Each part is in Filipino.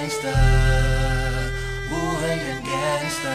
gangsta, buhay ng gangsta,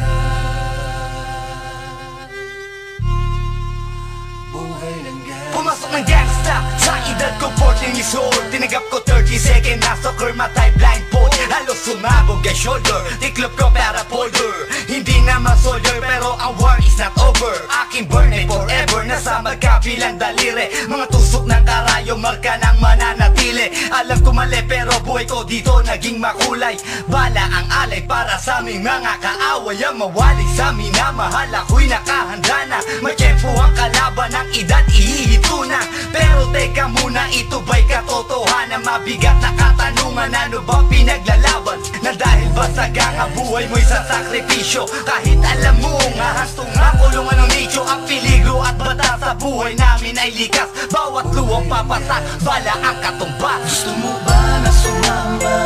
buhay ng gangsta. Pumasok ng gangsta sa edad ko 14 years old. Tinagap ko 30 second na soccer matay blindfold. Halos sumabog ang shoulder, tiklop ko para polder. Hindi naman soldier pero ang war is not over. Aking burn ay forever, nasa magkabilang daliri. Mga tusok ng karayo, marka ng mananatili. Alam ko mali pero buhay ko dito naging makulay. Bala ang alay para sa aming mga kaaway. Ang mawali sa minamahal, ako'y nakahanda na. May tiyempo ang kalaban ng edad, ihihito na. Pero teka muna, ito ba'y katotohanan? Mabigat na katanungan, ano ba pinaglalaban? Na dahil basag ang buhay mo'y sa sakripisyo. Kahit alam mo nga hastong ang kulungan ng nicho. Ang peligro at bata sa buhay namin ay likas. Bawat luwang papasak, bala ang katumbas. Gusto mo ba na sumama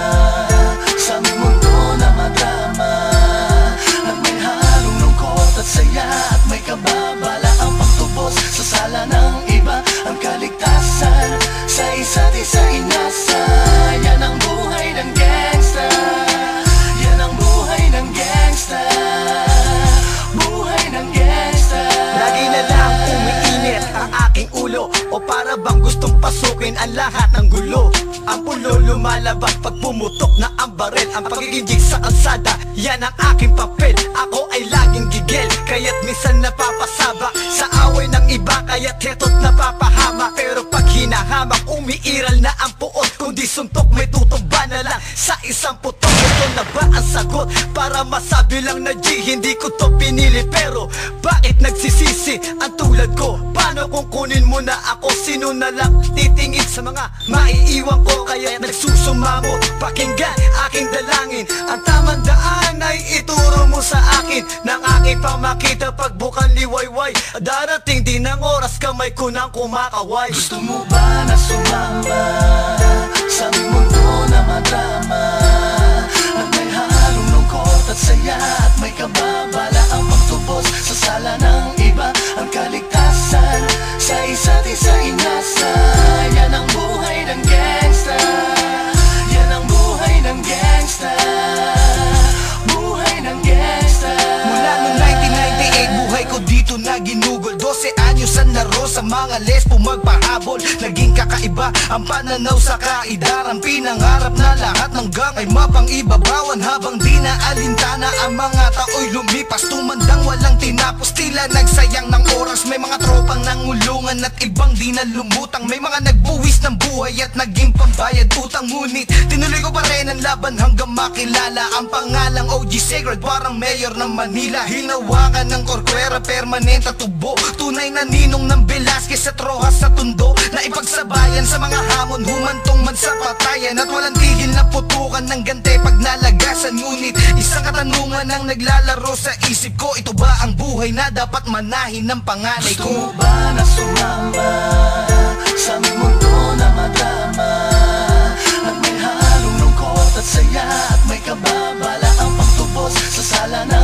sa aming mundo na madrama? At may halong lungkot at saya, at may kababala ang pagtubos sa sala ng iba. Ang kaligtasan sa isa't isa inasa. Yan ang buhay ng gangsta, yan ang buhay ng gangsta, buhay ng gangsta. Lagi na lang umiinit ang aking ulo, o para bang gustong pasukin ang lahat ng gulo. Ang pulo lumalabas pag pumutok na ang baril. Ang pagiging jig sa kalsada, yan ang aking papel. Ako ay laging gigil, kaya't minsan napapasaba sa away ng iba, kaya't heto't napapahama. Pero pag hinahamak, umiiral na ang puot. Kundi suntok, may tutumba na lang sa isang putok. Ito na ba ang sagot? Para masabi lang na G, hindi ko to pinili. Pero bakit nagsisisi ang tulad ko? Paano kung kunin mo na ako? Sino na lang titingin sa mga maiiwan ko? Kaya nagsusumamo, pakinggan aking dalangin. Ang tamang daan ay ituro mo sa akin. Nang aking pamakita pagbukan liwayway. Darating din ang oras, kamay ko nang kumakaway. Gusto mo ba na sumama sa aming mundo na madrama? At may halong lungkot at saya, at may kababala ang pagtubos sa sala ng iba. Ang kaligtasan sa isa't isa inasa. Yan ang buhay ng gangsta, yan ang buhay ng gangsta, buhay ng gangsta. Mula noong 1998, buhay ko dito na ginugol. 12 anyos ang laro sa mga lesbo magpahabol. Naging kakaiba ang pananaw sa kaidaran. Pinangarap na lahat ng gang ay mapang-ibabawan. Habang di na alintana ang mga tao'y lumipas, tumandang walang tinapos, tila nagsayang ng oras. May mga tropang nangulungan at ibang di na lumutang. May mga nagbuwis ng buhay at naging pambayad utang. Ngunit tinuloy ko pa rin ang laban hanggang makilala ang pangalang OG Sacred, parang mayor ng Manila. Hinawakan ng korkwera, permanent at tubo. Tunay na ninong ng Velasquez at Rojas sa tundo. Na ipagsabayan sa mga hamon, humantong man sa patayan. At walang tigil na putukan ng gante pag nalagasan. Ngunit isang katanungan ang naglalaro sa isip ko. Ito ba ang buhay na dapat manahin ng panganay Gusto mo ko? ba na sumama sa aming mundo na madrama? At may halong lungkot at saya, at may kababala ang pagtubos sa sala ng